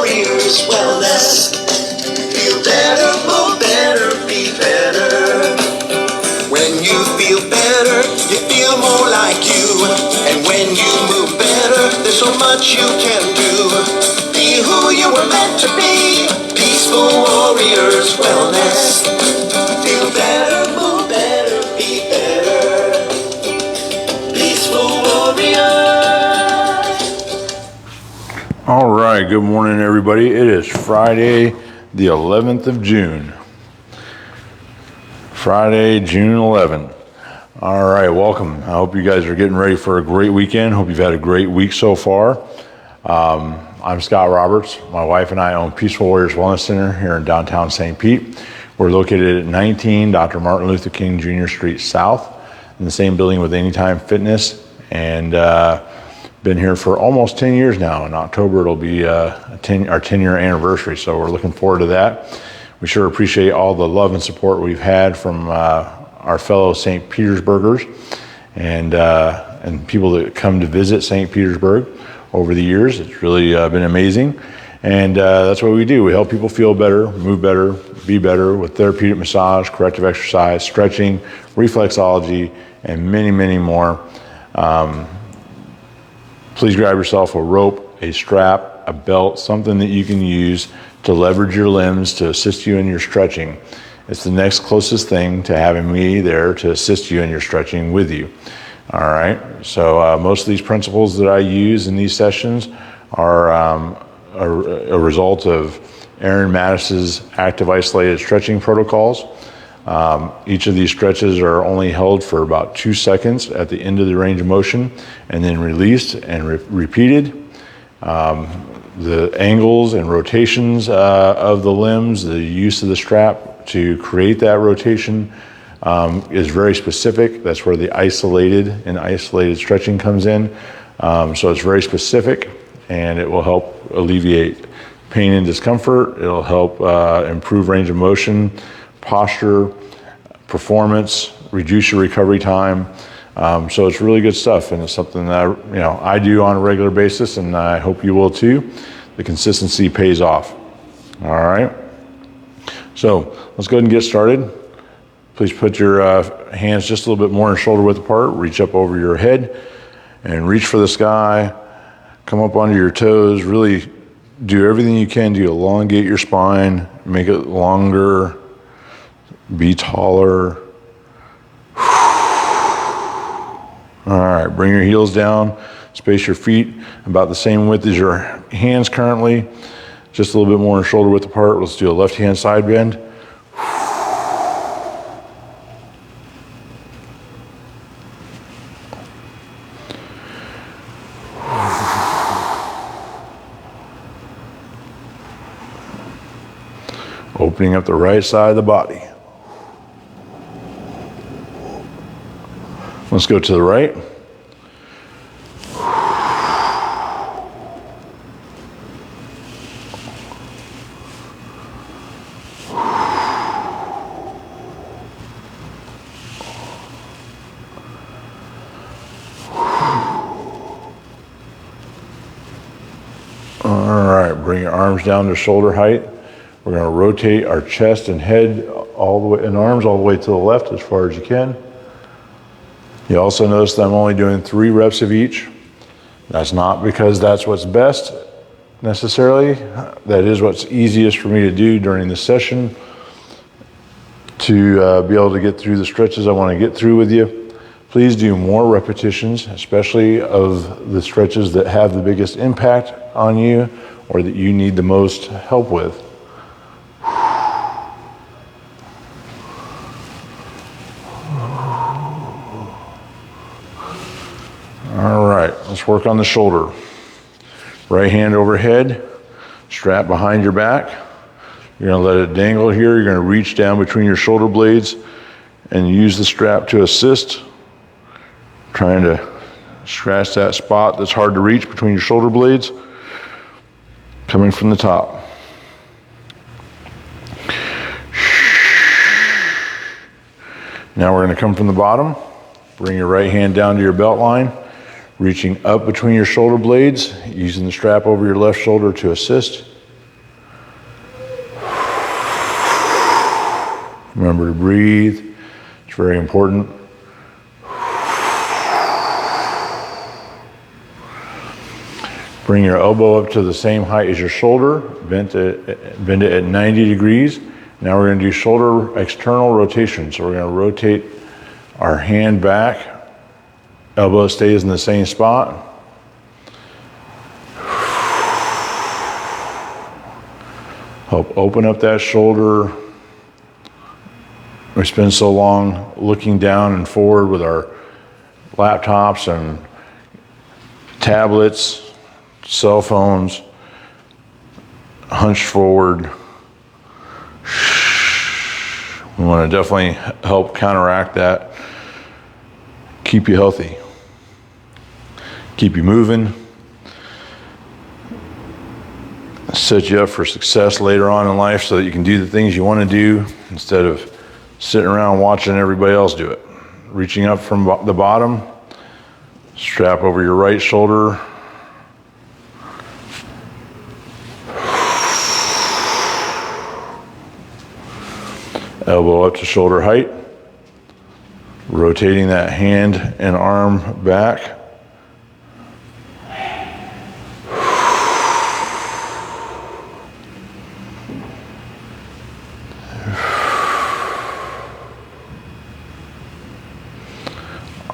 Warriors Wellness. Feel better, move better, be better. When you feel better, you feel more like you. And when you move better, there's so much you can do. Be who you were meant to be. Peaceful Warriors Wellness. Feel better, move better, be better. Peaceful Warriors. All right, good morning, everybody. It is Friday, the 11th of June. Friday, June 11th. All right, welcome. I hope you guys are getting ready for a great weekend. Hope you've had a great week so far. I'm Scott Roberts. My wife and I own Peaceful Warriors Wellness Center here in downtown St. Pete. We're located at 19 Dr. Martin Luther King Jr. Street South, in the same building with Anytime Fitness, and been here for almost 10 years now. In October, it'll be our 10-year anniversary, so we're looking forward to that. We sure appreciate all the love and support we've had from our fellow St. Petersburgers and people that come to visit St. Petersburg over the years. It's really been amazing. And that's what we do. We help people feel better, move better, be better with therapeutic massage, corrective exercise, stretching, reflexology, and many, many more. Please grab yourself a rope, a strap, a belt, something that you can use to leverage your limbs to assist you in your stretching. It's the next closest thing to having me there to assist you in your stretching with you. All right, so most of these principles that I use in these sessions are a result of Aaron Mattis's active isolated stretching protocols. Each of these stretches are only held for about 2 seconds at the end of the range of motion and then released and repeated. The angles and rotations of the limbs, the use of the strap to create that rotation is very specific. That's where the isolated stretching comes in. So it's very specific, and it will help alleviate pain and discomfort. It'll help improve range of motion, posture, performance, reduce your recovery time. So it's really good stuff, and it's something that I do on a regular basis, and I hope you will too. The consistency pays off. All right. So let's go ahead and get started. Please put your hands just a little bit more shoulder width apart. Reach up over your head and reach for the sky. Come up onto your toes. Really do everything you can to elongate your spine, make it longer, be taller. All right, bring your heels down, space your feet about the same width as your hands currently, just a little bit more shoulder width apart. Let's do a left hand side bend. Opening up the right side of the body. Let's go to the right. All right, bring your arms down to shoulder height. We're going to rotate our chest and head all the way, and arms all the way to the left as far as you can. You also notice that I'm only doing 3 reps of each. That's not because that's what's best necessarily. That is what's easiest for me to do during the session to be able to get through the stretches I want to get through with you. Please do more repetitions, especially of the stretches that have the biggest impact on you or that you need the most help with. All right, let's work on the shoulder. Right hand overhead, strap behind your back. You're gonna let it dangle here. You're gonna reach down between your shoulder blades and use the strap to assist. Trying to scratch that spot that's hard to reach between your shoulder blades. Coming from the top. Now we're gonna come from the bottom. Bring your right hand down to your belt line. Reaching up between your shoulder blades, using the strap over your left shoulder to assist. Remember to breathe. It's very important. Bring your elbow up to the same height as your shoulder. Bend it at 90 degrees. Now we're going to do shoulder external rotation. So we're going to rotate our hand back. Elbow stays in the same spot. Help open up that shoulder. We spend so long looking down and forward with our laptops and tablets, cell phones, hunched forward. We want to definitely help counteract that. Keep you healthy. Keep you moving. Set you up for success later on in life so that you can do the things you want to do instead of sitting around watching everybody else do it. Reaching up from the bottom, strap over your right shoulder. Elbow up to shoulder height. Rotating that hand and arm back.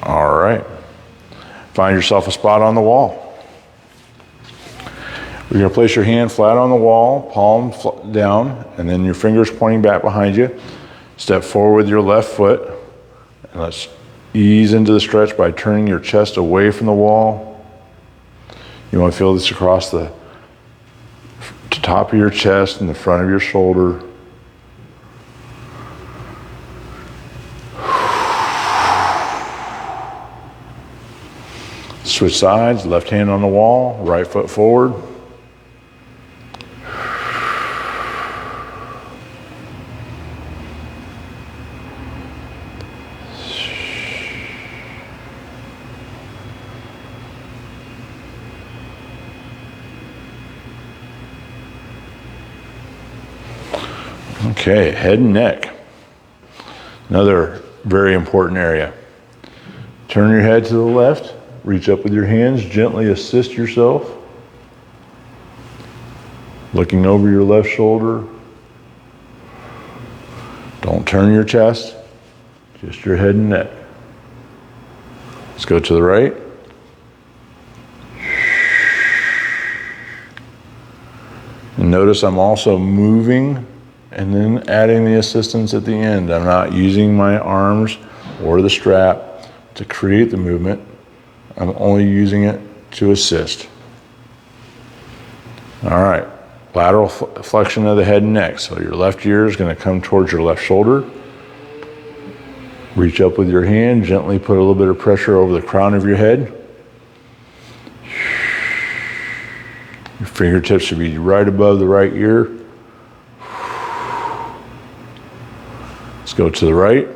All right. Find yourself a spot on the wall. You're going to place your hand flat on the wall, palm down, and then your fingers pointing back behind you. Step forward with your left foot. And let's ease into the stretch by turning your chest away from the wall. You want to feel this across the top of your chest and the front of your shoulder. Switch sides, left hand on the wall, right foot forward. Okay, head and neck. Another very important area. Turn your head to the left. Reach up with your hands, gently assist yourself. Looking over your left shoulder. Don't turn your chest, just your head and neck. Let's go to the right. And notice I'm also moving and then adding the assistance at the end. I'm not using my arms or the strap to create the movement. I'm only using it to assist. All right, lateral flexion of the head and neck. So your left ear is going to come towards your left shoulder. Reach up with your hand, gently put a little bit of pressure over the crown of your head. Your fingertips should be right above the right ear. Let's go to the right.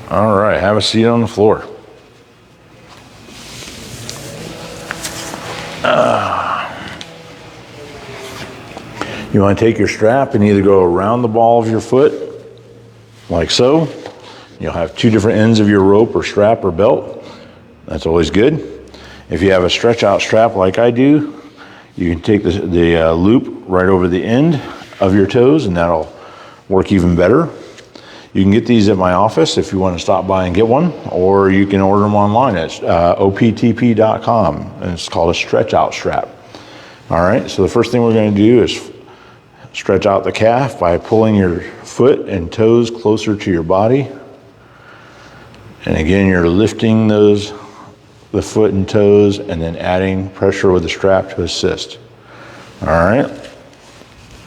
All right, have a seat on the floor. You want to take your strap and either go around the ball of your foot, like so. You'll have two different ends of your rope or strap or belt. That's always good. If you have a stretch out strap like I do, you can take the loop right over the end of your toes, and that'll work even better. You can get these at my office if you want to stop by and get one, or you can order them online at optp.com, and it's called a stretch out strap. All right, so the first thing we're going to do is stretch out the calf by pulling your foot and toes closer to your body. And again, you're lifting the foot and toes and then adding pressure with the strap to assist. All right,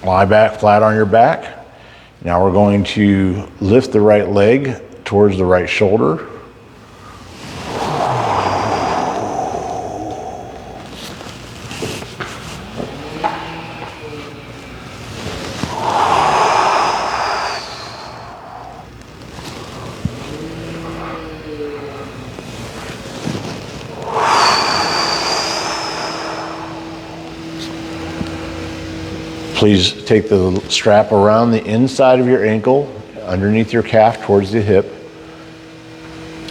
lie back flat on your back. Now we're going to lift the right leg towards the right shoulder. Please take the strap around the inside of your ankle, underneath your calf towards the hip.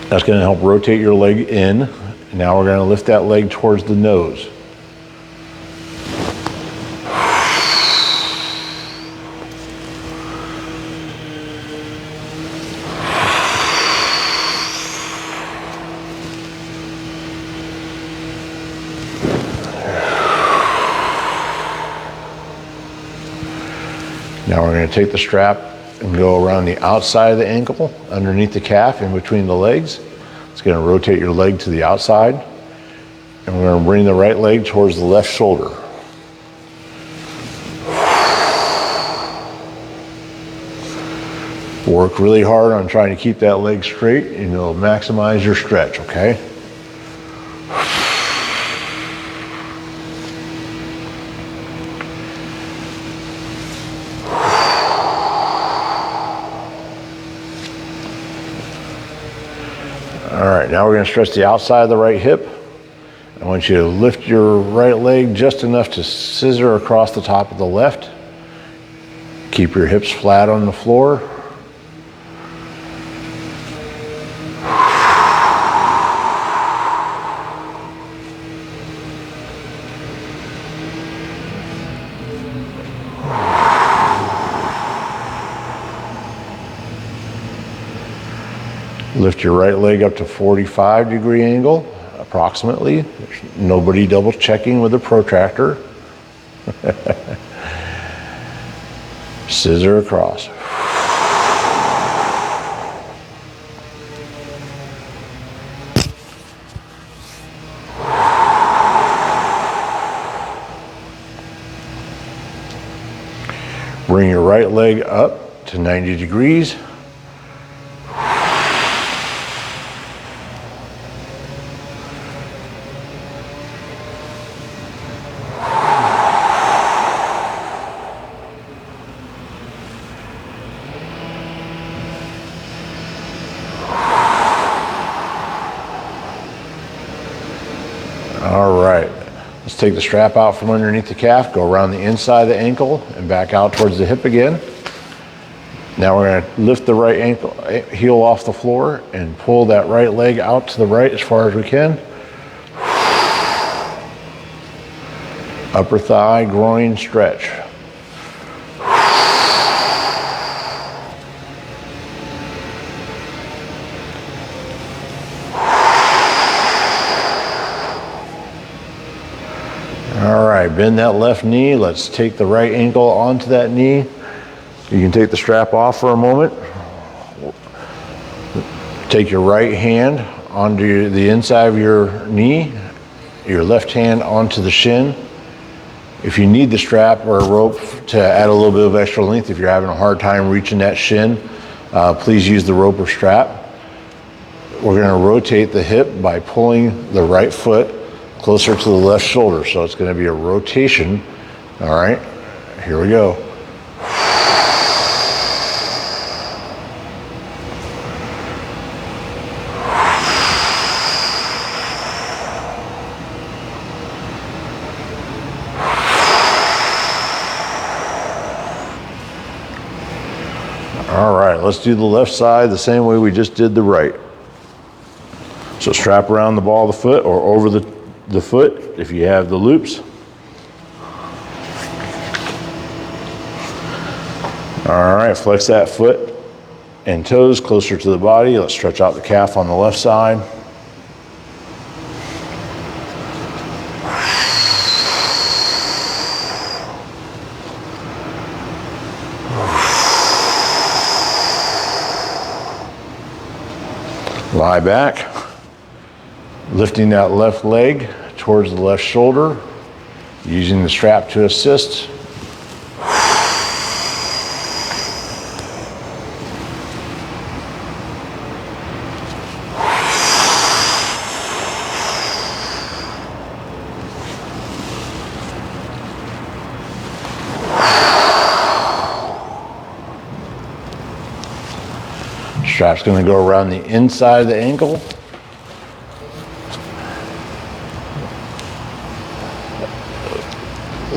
That's going to help rotate your leg in. Now we're going to lift that leg towards the nose. Now we're going to take the strap and go around the outside of the ankle, underneath the calf, in between the legs. It's going to rotate your leg to the outside. And we're going to bring the right leg towards the left shoulder. Work really hard on trying to keep that leg straight, and it'll maximize your stretch, okay? All right, now we're going to stretch the outside of the right hip. I want you to lift your right leg just enough to scissor across the top of the left. Keep your hips flat on the floor. Lift your right leg up to 45-degree angle, approximately. There's nobody double checking with a protractor. Scissor across. Bring your right leg up to 90 degrees. All right, let's take the strap out from underneath the calf, go around the inside of the ankle and back out towards the hip again. Now we're going to lift the right ankle heel off the floor and pull that right leg out to the right as far as we can. Upper thigh, groin stretch. All right, bend that left knee. Let's take the right ankle onto that knee. You can take the strap off for a moment. Take your right hand onto the inside of your knee, your left hand onto the shin. If you need the strap or a rope to add a little bit of extra length, if you're having a hard time reaching that shin, please use the rope or strap. We're going to rotate the hip by pulling the right foot closer to the left shoulder. So it's going to be a rotation. All right, here we go. All right, let's do the left side the same way we just did the right. So strap around the ball of the foot or over the foot if you have the loops. All right, flex that foot and toes closer to the body. Let's stretch out the calf on the left side. Lie back, lifting that left leg towards the left shoulder, using the strap to assist. Strap's going to go around the inside of the ankle.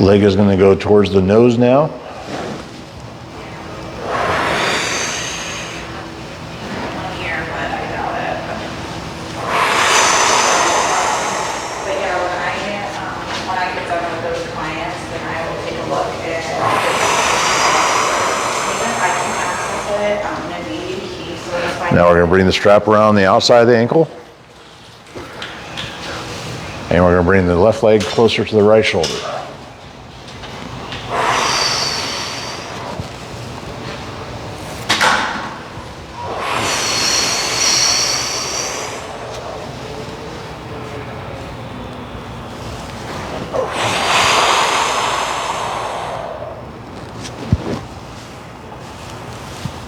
Leg is going to go towards the nose now. Now we're going to bring the strap around the outside of the ankle. And we're going to bring the left leg closer to the right shoulder.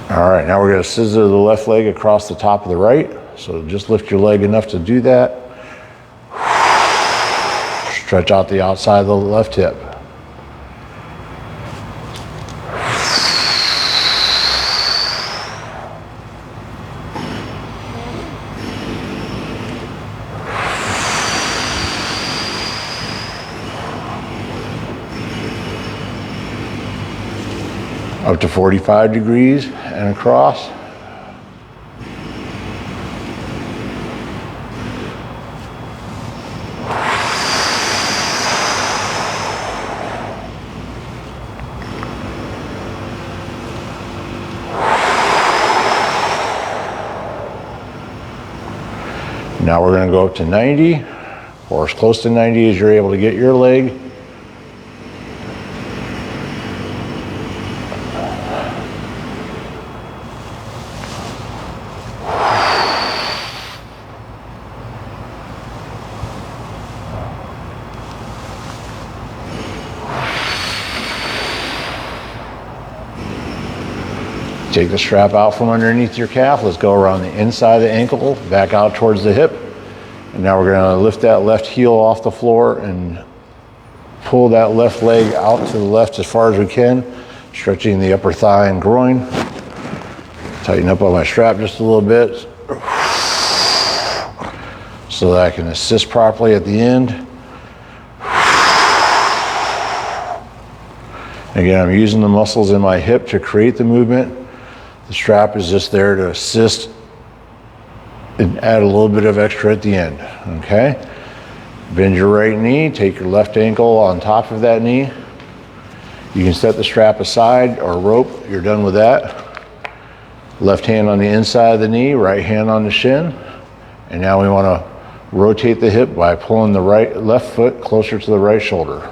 All right, now we're going to scissor the left leg across the top of the right. So just lift your leg enough to do that. Stretch out the outside of the left hip. Up to 45 degrees and across. Now we're going to go up to 90, or as close to 90 as you're able to get your leg. Take the strap out from underneath your calf. Let's go around the inside of the ankle, back out towards the hip. And now we're going to lift that left heel off the floor and pull that left leg out to the left as far as we can, stretching the upper thigh and groin. Tighten up on my strap just a little bit so that I can assist properly at the end. Again, I'm using the muscles in my hip to create the movement. The strap is just there to assist and add a little bit of extra at the end, okay? Bend your right knee, take your left ankle on top of that knee. You can set the strap aside or rope, you're done with that. Left hand on the inside of the knee, right hand on the shin. And now we want to rotate the hip by pulling the left foot closer to the right shoulder.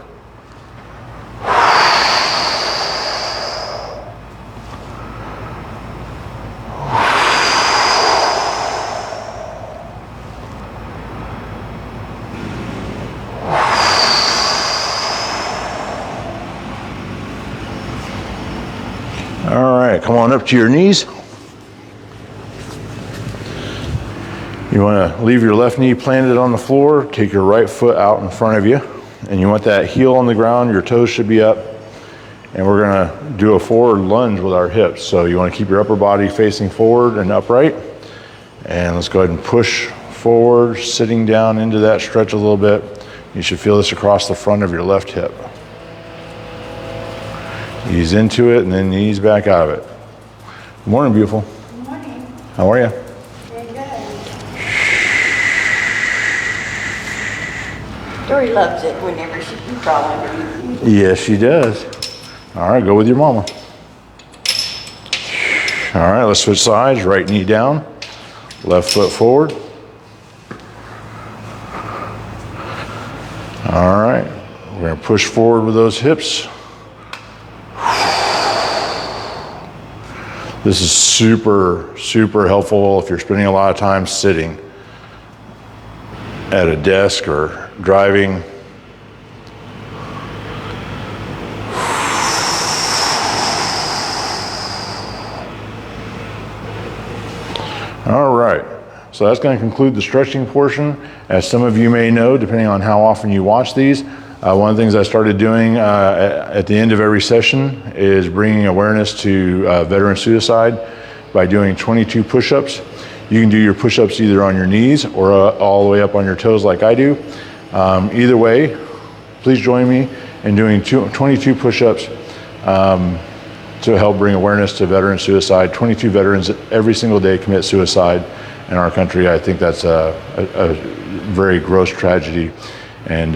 All right, come on up to your knees. You want to leave your left knee planted on the floor, take your right foot out in front of you, and you want that heel on the ground, your toes should be up, and we're going to do a forward lunge with our hips. So you want to keep your upper body facing forward and upright, and let's go ahead and push forward, sitting down into that stretch a little bit. You should feel this across the front of your left hip. Ease into it and then ease back out of it. Good morning, beautiful. Good morning. How are you? Very good. Dory loves it whenever she can crawl under you. Yes, she does. All right, go with your mama. All right, let's switch sides. Right knee down, left foot forward. All right, we're going to push forward with those hips. This is super, super helpful if you're spending a lot of time sitting at a desk or driving. All right, so that's going to conclude the stretching portion. As some of you may know, depending on how often you watch these, one of the things I started doing at the end of every session is bringing awareness to veteran suicide by doing 22 push-ups. You can do your push-ups either on your knees or all the way up on your toes like I do. Either way, please join me and doing 22 push-ups to help bring awareness to veteran suicide. 22 veterans every single day commit suicide in our country. I think that's a very gross tragedy, and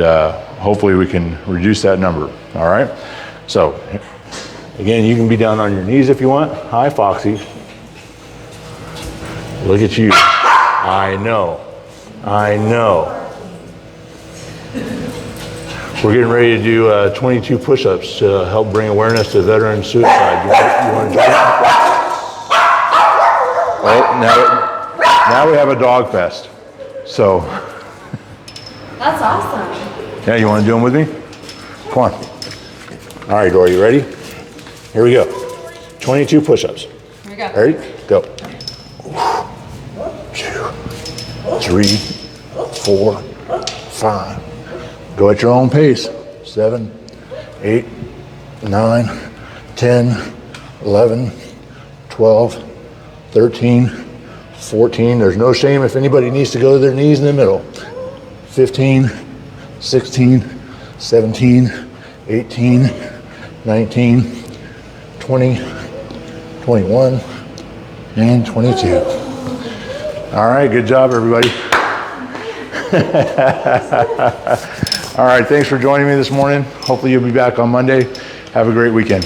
hopefully we can reduce that number. All right. So again, you can be down on your knees if you want. Hi, Foxy. Look at you. I know. We're getting ready to do 22 push-ups to help bring awareness to veteran suicide. You want to join? Oh, now we have a dog fest. So. That's awesome. Yeah, you want to do them with me? Come on. All right, Dory, you ready? Here we go. 22 push-ups. Here we go. Ready? Go. 2, 3, 4, 5. Go at your own pace. 7, 8, 9, 10, 11, 12, 13, 14. There's no shame if anybody needs to go to their knees in the middle. 15, 16, 17, 18, 19, 20, 21, and 22. All right, good job, everybody. All right, thanks for joining me this morning. Hopefully you'll be back on Monday. Have a great weekend.